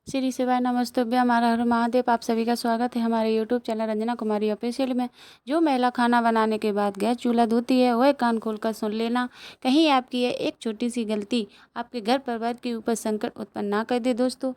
श्री शिवाय नमस्तुभ्यम हर हर महादेव। आप सभी का स्वागत है हमारे यूट्यूब चैनल रंजना कुमारी ऑफिशियल में। जो महिला खाना बनाने के बाद गैस चूल्हा धोती है वह कान खोलकर सुन लेना, कहीं आपकी यह एक छोटी सी गलती आपके घर परिवार के ऊपर संकट उत्पन्न ना कर दे। दोस्तों,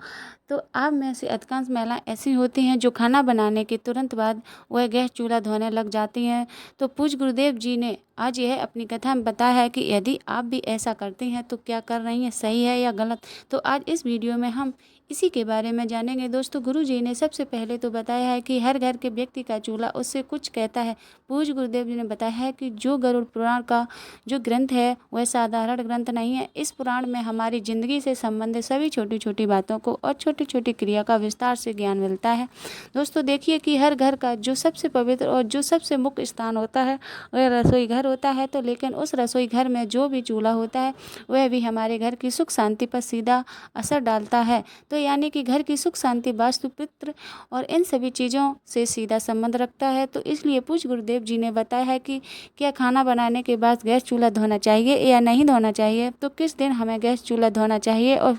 तो आप में से अधिकांश महिलाएं ऐसी होती हैं जो खाना बनाने के तुरंत बाद वह गैस चूल्हा धोने लग जाती हैं। तो पूज्य गुरुदेव जी ने आज यह अपनी कथा में बताया है कि यदि आप भी ऐसा करते हैं तो क्या कर रही हैं, सही है या गलत। तो आज इस वीडियो में हम इसी के बारे में जानेंगे। दोस्तों, गुरु जी ने सबसे पहले तो बताया है कि हर घर के व्यक्ति का चूल्हा उससे कुछ कहता है। पूज्य गुरुदेव जी ने बताया है कि जो गरुड़ पुराण का जो ग्रंथ है वह साधारण ग्रंथ नहीं है। इस पुराण में हमारी जिंदगी से संबंधित सभी छोटी छोटी बातों को और छोटी छोटी क्रिया का विस्तार से ज्ञान मिलता है। दोस्तों, देखिए कि हर घर का जो सबसे पवित्र और जो सबसे मुख्य स्थान होता है वह रसोई घर होता है। तो लेकिन उस रसोई घर में जो भी चूल्हा होता है वह भी हमारे घर की सुख शांति पर सीधा असर डालता है। तो यानी कि घर की सुख शांति, वास्तु, पितृ और इन सभी चीज़ों से सीधा संबंध रखता है। तो इसलिए पूज्य गुरुदेव जी ने बताया है कि क्या खाना बनाने के बाद गैस चूल्हा धोना चाहिए या नहीं धोना चाहिए, तो किस दिन हमें गैस चूल्हा धोना चाहिए और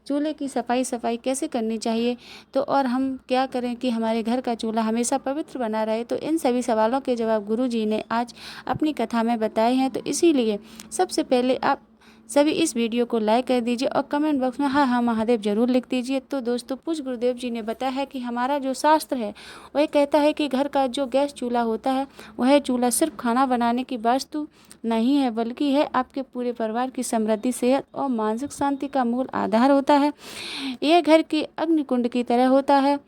चूल्हे की सफाई कैसे करनी चाहिए, तो और हम क्या करें कि हमारे घर का चूल्हा हमेशा पवित्र बना रहे। तो इन सभी सवालों के जवाब गुरु जी ने आज अपनी कथा में बताए हैं। तो इसीलिए सबसे पहले आप सभी इस वीडियो को लाइक कर दीजिए और कमेंट बॉक्स में हाँ हाँ महादेव जरूर लिख दीजिए। तो दोस्तों, पूज्य गुरुदेव जी ने बताया है कि हमारा जो शास्त्र है वह कहता है कि घर का जो गैस चूल्हा होता है वह चूल्हा सिर्फ खाना बनाने की वस्तु नहीं है, बल्कि है आपके पूरे परिवार की समृद्धि, सेहत और मानसिक शांति का मूल आधार होता है। यह घर के अग्निकुंड की तरह होता है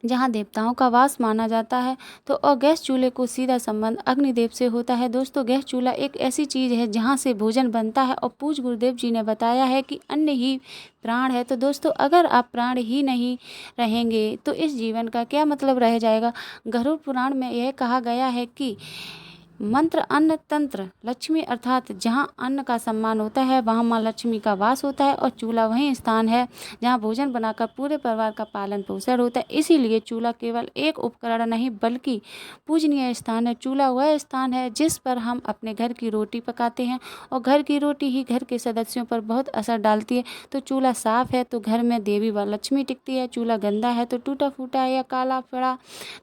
जहाँ देवताओं का वास माना जाता है। तो और गैस चूल्हे को सीधा संबंध अग्निदेव से होता है। दोस्तों, गैस चूल्हा एक ऐसी चीज़ है जहाँ से भोजन बनता है और पूज्य गुरुदेव जी ने बताया है कि अन्न ही प्राण है। तो दोस्तों, अगर आप प्राण ही नहीं रहेंगे तो इस जीवन का क्या मतलब रह जाएगा। गरुड़ पुराण में यह कहा गया है कि मंत्र अन्न तंत्र लक्ष्मी, अर्थात जहाँ अन्न का सम्मान होता है वहाँ माँ लक्ष्मी का वास होता है और चूल्हा वही स्थान है जहाँ भोजन बनाकर पूरे परिवार का पालन पोषण होता है। इसीलिए चूल्हा केवल एक उपकरण नहीं बल्कि पूजनीय स्थान है। चूल्हा वह स्थान है जिस पर हम अपने घर की रोटी पकाते हैं और घर की रोटी ही घर के सदस्यों पर बहुत असर डालती है। तो चूल्हा साफ है तो घर में देवी व लक्ष्मी टिकती है। चूल्हा गंदा है तो टूटा फूटा या काला पड़ा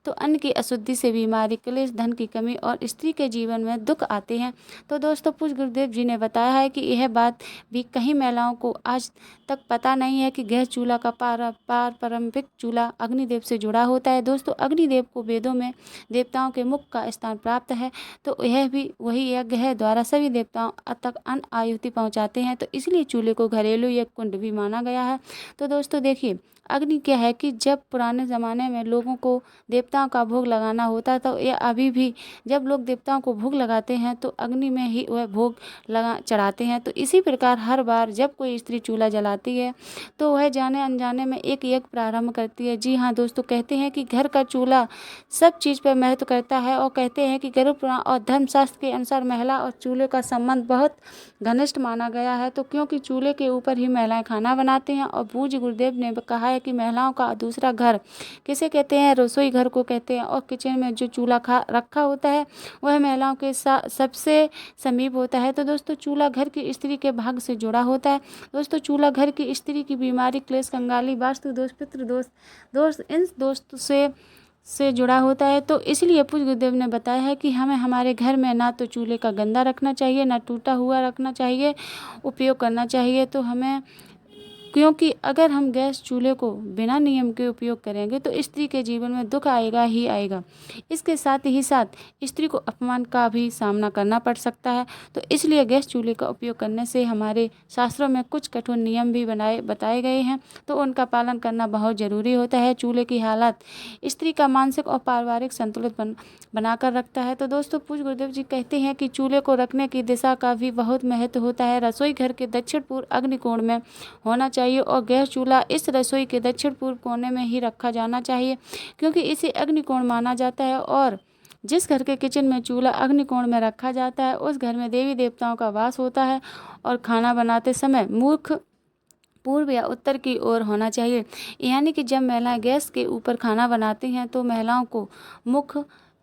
तो अन्न की अशुद्धि से बीमारी, क्लेश, धन की कमी और स्त्री के जीवन में दुख आते हैं। तो दोस्तों, पूज्य गुरुदेव जी ने बताया है कि यह बात भी कई महिलाओं को आज तक पता नहीं है कि गैस चूल्हा का पारंपरिक चूल्हा अग्निदेव से जुड़ा होता है। दोस्तों, अग्निदेव को वेदों में देवताओं के मुख का स्थान प्राप्त है। तो यह भी वही यज्ञ है द्वारा सभी देवताओं तक अन्न आहुति पहुँचाते हैं। तो इसलिए चूल्हे को घरेलू यज्ञ कुंड भी माना गया है। तो दोस्तों देखिए, अग्नि क्या है कि जब पुराने ज़माने में लोगों को देवताओं का भोग लगाना होता था या अभी भी जब लोग देवताओं को भोग लगाते हैं तो अग्नि में ही वह भोग लगा चढ़ाते हैं। तो इसी प्रकार हर बार जब कोई स्त्री चूल्हा जलाती है तो वह जाने अनजाने में एक यज्ञ प्रारंभ करती है। जी हाँ दोस्तों, कहते हैं कि घर का चूल्हा सब चीज़ पर महत्व करता है और कहते हैं कि गरुड़ पुराण और धर्मशास्त्र के अनुसार महिला और चूल्हे का संबंध बहुत घनिष्ठ माना गया है। तो क्योंकि चूल्हे के ऊपर ही महिलाएं खाना बनाती हैं और पूज्य गुरुदेव ने कहा है कि महिलाओं का दूसरा घर किसे कहते हैं, रसोई घर को कहते हैं। और किचन में जो चूल्हा रखा होता है वह महिलाओं के सबसे समीप होता है। तो दोस्तों, चूल्हा घर की स्त्री के भाग से जुड़ा होता है। दोस्तों, चूल्हा घर की स्त्री की बीमारी, क्लेश, कंगाली, वास्तु दोष, पितृ दोष इन दोस्तों से जुड़ा होता है। तो इसलिए पूज्य गुरुदेव ने बताया है कि हमें हमारे घर में ना तो चूल्हे का गंदा रखना चाहिए, ना टूटा हुआ रखना चाहिए, उपयोग करना चाहिए। तो हमें, क्योंकि अगर हम गैस चूल्हे को बिना नियम के उपयोग करेंगे तो स्त्री के जीवन में दुख आएगा ही आएगा। इसके साथ ही साथ स्त्री को अपमान का भी सामना करना पड़ सकता है। तो इसलिए गैस चूल्हे का उपयोग करने से हमारे शास्त्रों में कुछ कठोर नियम भी बताए गए हैं, तो उनका पालन करना बहुत ज़रूरी होता है। चूल्हे की हालत स्त्री का मानसिक और पारिवारिक संतुलन बनाकर रखता है। तो दोस्तों, पूज्य गुरुदेव जी कहते हैं कि चूल्हे को रखने की दिशा का भी बहुत महत्व होता है। रसोई घर के दक्षिण पूर्व अग्निकोण में होना चाहिए और गैस चूल्हा इस रसोई के दक्षिण पूर्व कोने में ही रखा जाना चाहिए, क्योंकि इसे अग्निकोण माना जाता है। और जिस घर के किचन में चूल्हा अग्निकोण में रखा जाता है उस घर में देवी देवताओं का वास होता है। और खाना बनाते समय मुख पूर्व या उत्तर की ओर होना चाहिए। यानी कि जब महिलाएं गैस के ऊपर खाना बनाती हैं तो महिलाओं को मुख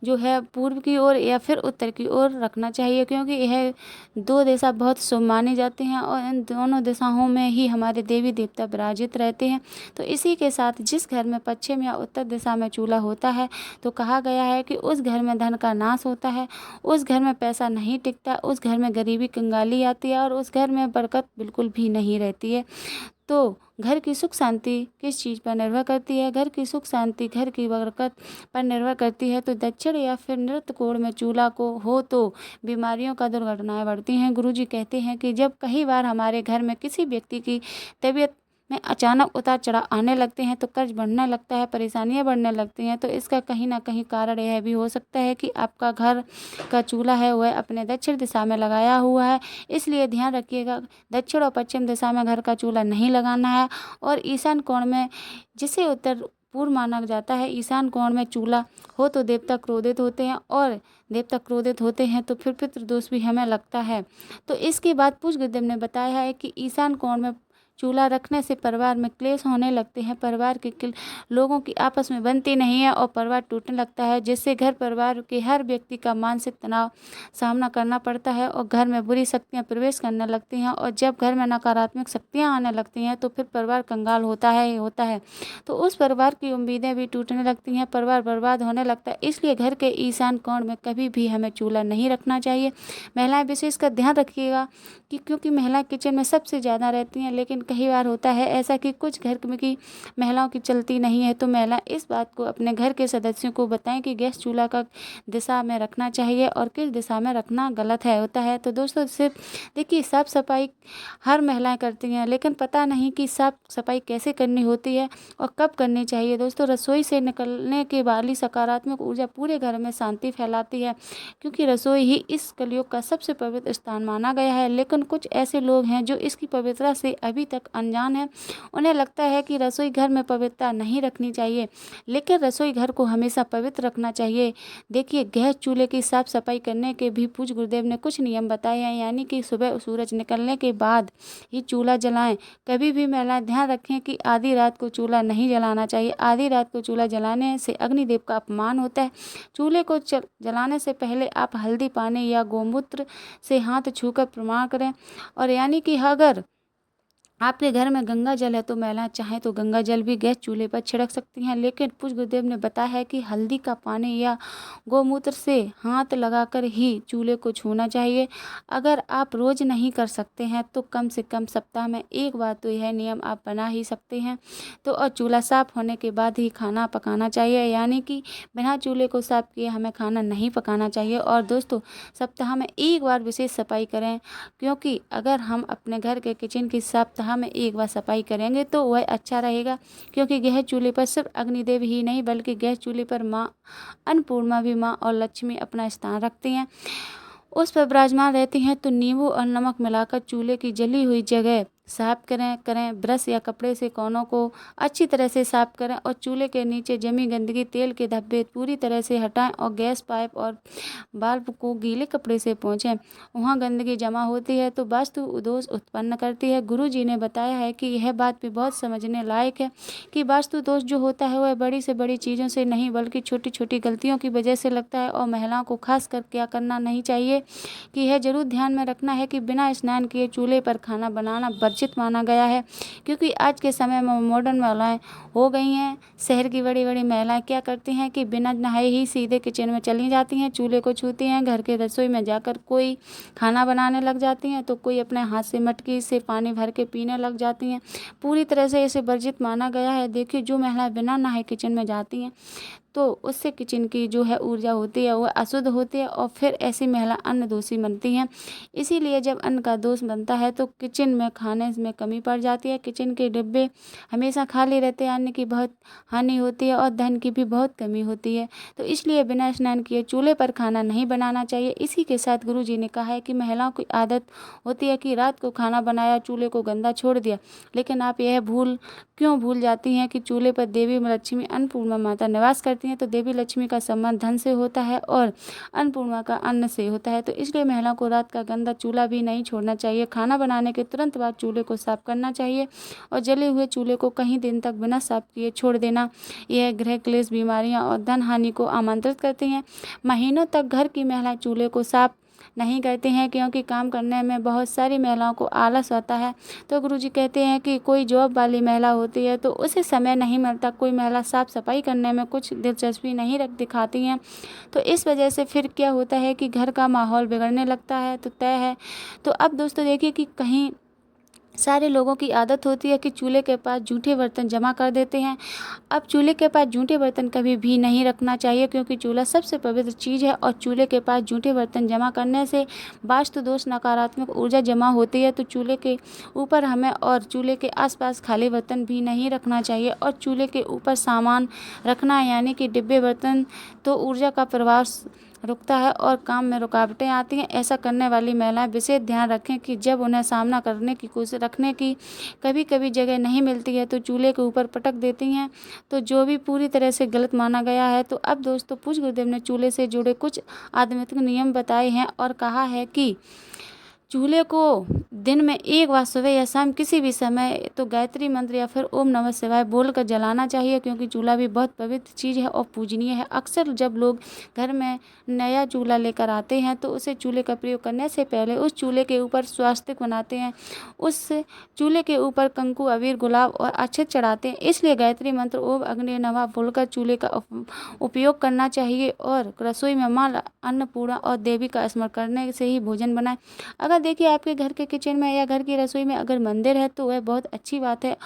जो है पूर्व की ओर या फिर उत्तर की ओर रखना चाहिए, क्योंकि यह दो दिशा बहुत शुभ माने जाते हैं और इन दोनों दिशाओं में ही हमारे देवी देवता विराजित रहते हैं। तो इसी के साथ जिस घर में पश्चिम या उत्तर दिशा में चूल्हा होता है तो कहा गया है कि उस घर में धन का नाश होता है, उस घर में पैसा नहीं टिकता, उस घर में गरीबी कंगाली आती है और उस घर में बरकत बिल्कुल भी नहीं रहती है। तो घर की सुख शांति किस चीज़ पर निर्भर करती है? घर की सुख शांति घर की बरकत पर निर्भर करती है। तो दक्षिण या फिर नृत्य कोण में चूल्हा को हो तो बीमारियों का दुर्घटनाएं बढ़ती हैं। गुरुजी कहते हैं कि जब कई बार हमारे घर में किसी व्यक्ति की तबीयत में अचानक उतार चढ़ाव आने लगते हैं तो कर्ज बढ़ने लगता है, परेशानियां बढ़ने लगती हैं, तो इसका कहीं ना कहीं कारण यह भी हो सकता है कि आपका घर का चूल्हा है वह अपने दक्षिण दिशा में लगाया हुआ है। इसलिए ध्यान रखिएगा, दक्षिण और पश्चिम दिशा में घर का चूल्हा नहीं लगाना है। और ईशान कोण में, जिसे उत्तर पूर्व माना जाता है, ईशान कोण में चूल्हा हो तो देवता क्रोधित होते हैं और देवता क्रोधित होते हैं तो फिर पितृदोष भी हमें लगता है। तो इसके बाद पूज्य गुरुदेव ने बताया है कि ईशान कोण में चूल्हा रखने से परिवार में क्लेश होने लगते हैं, परिवार के लोगों की आपस में बनती नहीं है और परिवार टूटने लगता है, जिससे घर परिवार के हर व्यक्ति का मानसिक तनाव सामना करना पड़ता है और घर में बुरी शक्तियां प्रवेश करने लगती हैं। और जब घर में नकारात्मक शक्तियां आने लगती हैं तो फिर परिवार कंगाल होता है। तो उस परिवार की उम्मीदें भी टूटने लगती हैं, परिवार बर्बाद होने लगता है। इसलिए घर के ईशान कोण में कभी भी हमें चूल्हा नहीं रखना चाहिए। महिलाएं विशेषकर ध्यान रखिएगा कि क्योंकि महिलाएं किचन में सबसे ज़्यादा रहती हैं, लेकिन कई बार होता है ऐसा कि कुछ घर में की महिलाओं की चलती नहीं है। तो महिला इस बात को अपने घर के सदस्यों को बताएं कि गैस चूल्हा का दिशा में रखना चाहिए और किस दिशा में रखना गलत है होता है। तो दोस्तों सिर्फ देखिए, साफ सफाई हर महिलाएं करती हैं, लेकिन पता नहीं कि साफ सफाई कैसे करनी होती है और कब करनी चाहिए। दोस्तों रसोई से निकलने के वाली सकारात्मक ऊर्जा पूरे घर में शांति फैलाती है, क्योंकि रसोई ही इस कलयुग का सबसे पवित्र स्थान माना गया है। लेकिन कुछ ऐसे लोग हैं जो इसकी पवित्रता से अभी तक अनजान है। उन्हें लगता है कि रसोई घर में पवित्रता नहीं रखनी चाहिए, लेकिन रसोई घर को हमेशा पवित्र रखना चाहिए। देखिए, गैस चूल्हे की साफ सफाई करने के भी पूज्य गुरुदेव ने कुछ नियम बताए हैं, यानी कि सुबह सूरज निकलने के बाद ही चूल्हा जलाएं। कभी भी महिलाएं ध्यान रखें कि आधी रात को चूल्हा नहीं जलाना चाहिए। आधी रात को चूल्हा जलाने से अग्निदेव का अपमान होता है। चूल्हे को जलाने से पहले आप हल्दी पानी या गोमूत्र से हाथ छूकर प्रणाम करें। और यानी कि अगर आपके घर में गंगा जल है तो महिलाएं चाहें तो गंगा जल भी गैस चूल्हे पर छिड़क सकती हैं, लेकिन पूज्य गुरुदेव ने बताया है कि हल्दी का पानी या गोमूत्र से हाथ लगाकर ही चूल्हे को छूना चाहिए। अगर आप रोज नहीं कर सकते हैं तो कम से कम सप्ताह में एक बार तो यह नियम आप बना ही सकते हैं। तो और चूल्हा साफ होने के बाद ही खाना पकाना चाहिए, यानी कि बिना चूल्हे को साफ किए हमें खाना नहीं पकाना चाहिए। और दोस्तों सप्ताह में एक बार विशेष सफाई करें, क्योंकि अगर हम अपने घर के किचन की सप्ताह में एक बार सफाई करेंगे तो वह अच्छा रहेगा। क्योंकि गैस चूल्हे पर सिर्फ अग्निदेव ही नहीं बल्कि गैस चूल्हे पर माँ अन्नपूर्णा भी माँ और लक्ष्मी अपना स्थान रखती हैं, उस पर विराजमान रहती हैं। तो नींबू और नमक मिलाकर चूल्हे की जली हुई जगह साफ करें। ब्रश या कपड़े से कोनों को अच्छी तरह से साफ करें और चूल्हे के नीचे जमी गंदगी, तेल के धब्बे पूरी तरह से हटाएं और गैस पाइप और बाल्ब को गीले कपड़े से पोंछें। वहाँ गंदगी जमा होती है तो वास्तु दोष उत्पन्न करती है। गुरु जी ने बताया है कि यह बात भी बहुत समझने लायक है कि वास्तु दोष जो होता है वह बड़ी से बड़ी चीज़ों से नहीं बल्कि छोटी छोटी गलतियों की वजह से लगता है। और महिलाओं को खास कर क्या करना नहीं चाहिए कि यह जरूर ध्यान में रखना है कि बिना स्नान किए चूल्हे पर खाना बनाना वर्जित माना गया है। क्योंकि आज के समय में मॉडर्न महिलाएं हो गई हैं। शहर की बड़ी बड़ी महिलाएं क्या करती हैं कि बिना नहाए ही सीधे किचन में चली जाती हैं, चूल्हे को छूती हैं, घर के रसोई में जाकर कोई खाना बनाने लग जाती हैं तो कोई अपने हाथ से मटकी से पानी भर के पीने लग जाती हैं। पूरी तरह से इसे वर्जित माना गया है। देखिए, जो महिलाएं बिना नहाए किचन में जाती हैं तो उससे किचन की जो है ऊर्जा होती है वह अशुद्ध होती है और फिर ऐसी महिला अन्न दोषी बनती हैं। इसीलिए जब अन्न का दोष बनता है तो किचन में खाने में कमी पड़ जाती है। किचन के डिब्बे हमेशा खाली रहते हैं, अन्न की बहुत हानि होती है और धन की भी बहुत कमी होती है। तो इसलिए बिना स्नान किए चूल्हे पर खाना नहीं बनाना चाहिए। इसी के साथ गुरु जी ने कहा है कि महिलाओं की आदत होती है कि रात को खाना बनाया, चूल्हे को गंदा छोड़ दिया, लेकिन आप यह भूल जाती हैं कि चूल्हे पर देवी लक्ष्मी अन्नपूर्णा माता निवास करती करती हैं तो देवी लक्ष्मी का संबंध धन से होता है और अन्नपूर्णा का अन्न से होता है। तो इसलिए महिलाओं को रात का गंदा चूल्हा भी नहीं छोड़ना चाहिए। खाना बनाने के तुरंत बाद चूल्हे को साफ करना चाहिए और जले हुए चूल्हे को कई दिन तक बिना साफ किए छोड़ देना, यह गृह क्लेश, बीमारियां और धन हानि को आमंत्रित करती हैं। महीनों तक घर की महिलाएं चूल्हे को साफ नहीं करते हैं क्योंकि काम करने में बहुत सारी महिलाओं को आलस आता है। तो गुरुजी कहते हैं कि कोई जॉब वाली महिला होती है तो उसे समय नहीं मिलता, कोई महिला साफ सफाई करने में कुछ दिलचस्पी नहीं रख दिखाती हैं, तो इस वजह से फिर क्या होता है कि घर का माहौल बिगड़ने लगता है। तो तय है। तो अब दोस्तों देखिए कि कहीं सारे लोगों की आदत होती है कि चूल्हे के पास जूठे बर्तन जमा कर देते हैं। अब चूल्हे के पास जूठे बर्तन कभी भी नहीं रखना चाहिए क्योंकि चूल्हा सबसे पवित्र चीज़ है और चूल्हे के पास जूठे बर्तन जमा करने से वास्तु दोष, नकारात्मक ऊर्जा जमा होती है। तो चूल्हे के ऊपर हमें और चूल्हे के आसपास खाली बर्तन भी नहीं रखना चाहिए और चूल्हे के ऊपर सामान रखना यानी कि डिब्बे बर्तन तो ऊर्जा का प्रवाह रुकता है और काम में रुकावटें आती हैं। ऐसा करने वाली महिलाएं विशेष ध्यान रखें कि जब उन्हें सामना करने की कोशिश रखने की कभी कभी जगह नहीं मिलती है तो चूल्हे के ऊपर पटक देती हैं, तो जो भी पूरी तरह से गलत माना गया है। तो अब दोस्तों पूज्य गुरुदेव ने चूल्हे से जुड़े कुछ आध्यात्मिक नियम बताए हैं और कहा है कि चूल्हे को दिन में एक बार सुबह या शाम किसी भी समय तो गायत्री मंत्र या फिर ओम नमः शिवाय बोलकर जलाना चाहिए क्योंकि चूल्हा भी बहुत पवित्र चीज़ है और पूजनीय है। अक्सर जब लोग घर में नया चूल्हा लेकर आते हैं तो उसे चूल्हे का प्रयोग करने से पहले उस चूल्हे के ऊपर स्वास्तिक बनाते हैं, उस चूल्हे के ऊपर कंकु, अबीर, गुलाब और अक्षत चढ़ाते हैं। इसलिए गायत्री मंत्र ओम अग्नि नमः बोलकर चूल्हे का उपयोग करना चाहिए और रसोई में माँ अन्नपूर्णा और देवी का स्मरण करने से ही भोजन बनाएं। अगर देखिए आपके घर के किचन में या घर की रसोई में अगर मंदिर है तो वह बहुत अच्छी बात है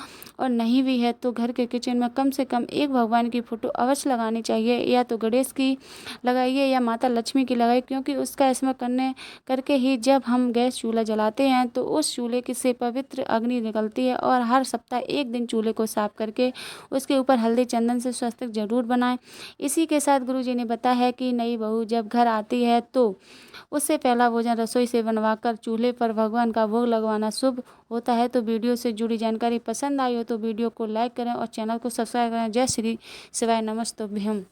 और नहीं भी है तो घर के किचन में कम से कम एक भगवान की फोटो अवश्य लगानी चाहिए, या तो गणेश की लगाइए या माता लक्ष्मी की लगाइए क्योंकि उसका स्मरण करने करके ही जब हम गैस चूल्हा जलाते हैं तो उस चूल्हे की से पवित्र अग्नि निकलती है। और हर सप्ताह एक दिन चूल्हे को साफ करके उसके ऊपर हल्दी चंदन से स्वस्तिक जरूर बनाएं। इसी के साथ गुरुजी ने बताया है कि नई बहू जब घर आती है तो उससे पहला भोजन रसोई से बनवाकर चूल्हे पर भगवान का भोग लगवाना शुभ होता है। तो वीडियो से जुड़ी जानकारी पसंद आई हो तो वीडियो को लाइक करें और चैनल को सब्सक्राइब करें। जय श्री शिवाय, नमस्तुभ्यम।